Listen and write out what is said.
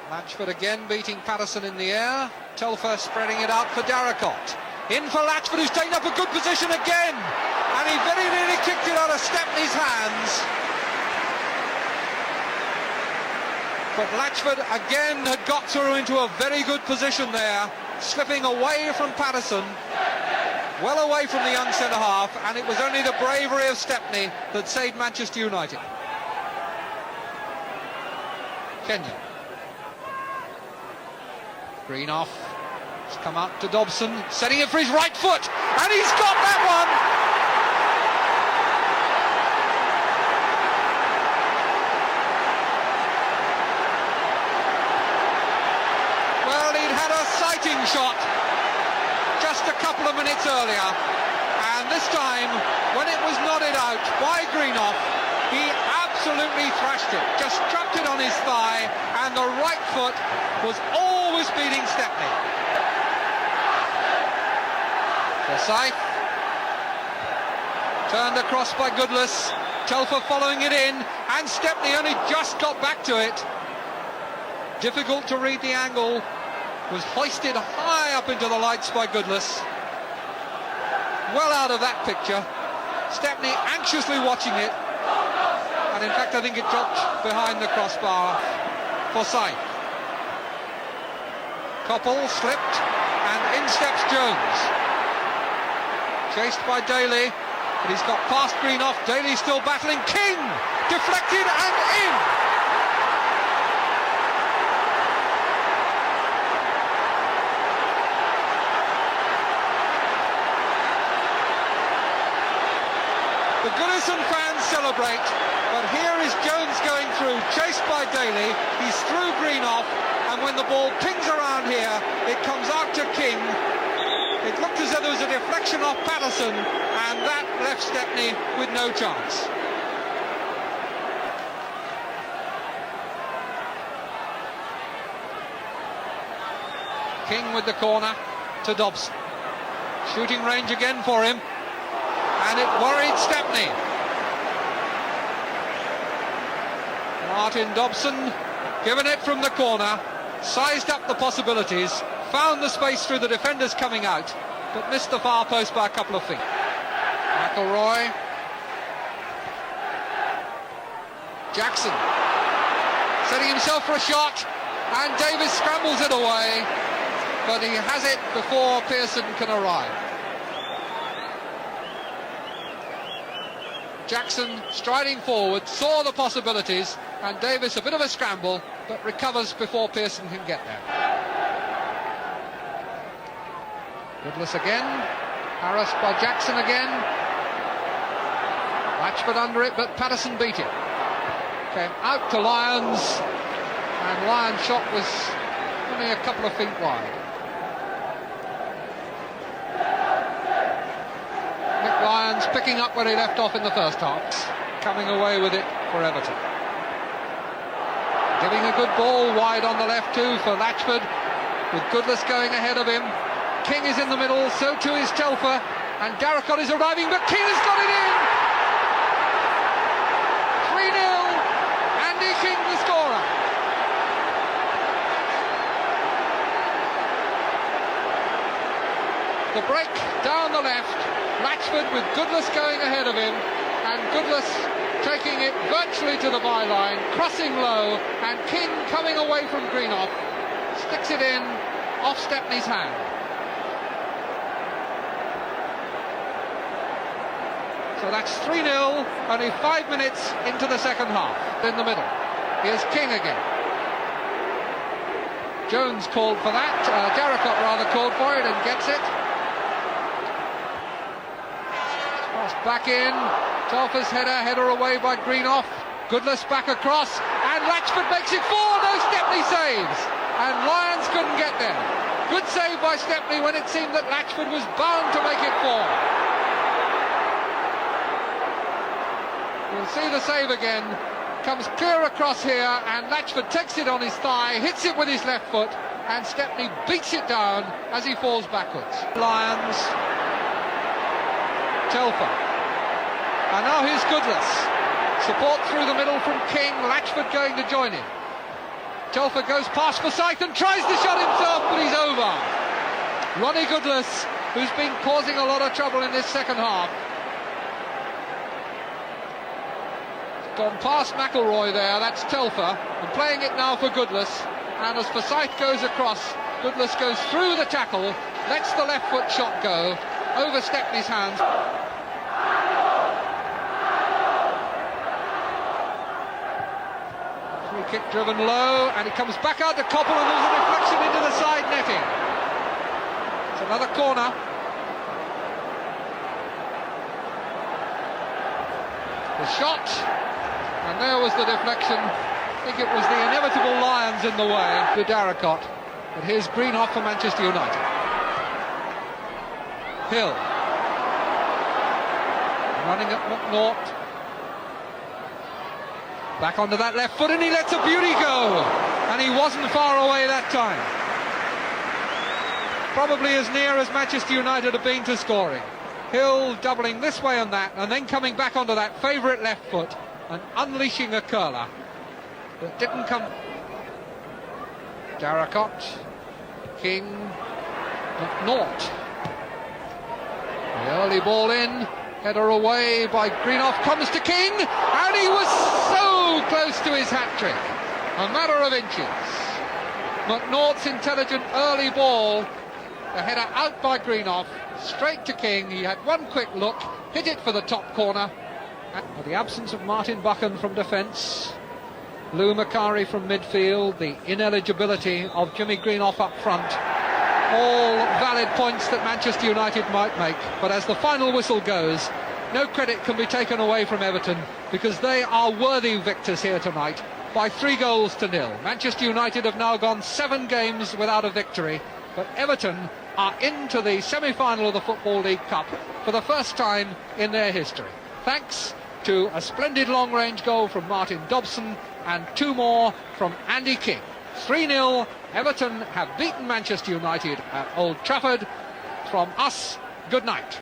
Latchford again beating Patterson in the air. Telfer spreading it out for Darracott. In for Latchford, who's taken up a good position again. And he very nearly kicked it out of Stepney's hands. But Latchford again had got through into a very good position there, slipping away from Patterson, well away from the young centre-half, and it was only the bravery of Stepney that saved Manchester United. Kenyon. Greenoff has come out to Dobson, setting it for his right foot, and he's got that one! Well, he'd had a sighting shot just a couple of minutes earlier, and this time, when it was nodded out by Greenoff, he absolutely thrashed it, just trapped it on his thigh, and the right foot was always beating Stepney. Forsyth, turned across by Goodless, Telfer following it in, and Stepney only just got back to it. Difficult to read the angle, was hoisted high up into the lights by Goodless. Well out of that picture, Stepney anxiously watching it, and in fact I think it dropped behind the crossbar. Forsyth. Coppell slipped, and in steps Jones. Chased by Daly, but he's got past Greenoff. Daly still battling. King! Deflected and in! The Goodison fans celebrate, but here is Jones going through, chased by Daly. He's through Greenoff, and when the ball pings around here, it comes out to King. It looked as though there was a deflection off Patterson, and that left Stepney with no chance. King with the corner to Dobson. Shooting range again for him, and it worried Stepney. Martin Dobson, given it from the corner, sized up the possibilities, found the space through the defenders coming out, but missed the far post by a couple of feet. McElroy. Jackson setting himself for a shot, and Davis scrambles it away, but he has it before Pearson can arrive. Jackson striding forward, saw the possibilities, and Davis a bit of a scramble, but recovers before Pearson can get there. Goodless again, harassed by Jackson again. Latchford under it, but Patterson beat him. Came out to Lyons, and Lyons' shot was only a couple of feet wide. Nick Lyons picking up where he left off in the first half, coming away with it for Everton. Giving a good ball wide on the left too for Latchford, with Goodless going ahead of him. King is in the middle, so too is Telfer, and Darracott is arriving, but King has got it in! 3-0, Andy King the scorer. The break down the left, Latchford with Goodless going ahead of him, and Goodless taking it virtually to the byline, crossing low, and King coming away from Greenoff, sticks it in off Stepney's hand. So that's 3-0, only 5 minutes into the second half. In the middle, here's King again. Jones called for that, Darracott rather called for it and gets it. Cross back in, Telfer's header away by Greenoff. Goodless back across, and Latchford makes it 4, no, Stepney saves. And Lyons couldn't get there. Good save by Stepney when it seemed that Latchford was bound to make it 4. We'll see the save again, comes clear across here, and Latchford takes it on his thigh, hits it with his left foot, and Stepney beats it down as he falls backwards. Lyons, Telfer, and now here's Goodless. Support through the middle from King, Latchford going to join him. Telfer goes past Forsyth and tries the shot himself, but he's over. Ronnie Goodless, who's been causing a lot of trouble in this second half. Gone past McElroy there, that's Telfer, and playing it now for Goodless. And as Forsyth goes across, Goodless goes through the tackle, lets the left foot shot go, over Stepney's hands. Free kick driven low, and it comes back out to Koppel, and there's a deflection into the side netting. It's another corner. The shot, and there was the deflection. I think it was the inevitable Lions in the way to Darracott. But here's Greenhoff for Manchester United. Hill. Running at McNaught. Back onto that left foot, and he lets a beauty go. And he wasn't far away that time. Probably as near as Manchester United have been to scoring. Hill doubling this way and that, and then coming back onto that favourite left foot and unleashing a curler. That didn't come. Darracott, King, McNaught. The early ball in, header away by Greenhoff, comes to King, and he was so close to his hat-trick. A matter of inches. McNaught's intelligent early ball, the header out by Greenhoff, straight to King. He had one quick look, hit it for the top corner. And the absence of Martin Buchan from defence, Lou Macari from midfield, the ineligibility of Jimmy Greenhoff up front, all valid points that Manchester United might make. But as the final whistle goes, no credit can be taken away from Everton, because they are worthy victors here tonight by 3-0. Manchester United have now gone 7 games without a victory, but Everton are into the semi-final of the Football League Cup for the first time in their history, thanks to a splendid long-range goal from Martin Dobson and 2 more from Andy King. 3-0, Everton have beaten Manchester United at Old Trafford. From us, good night.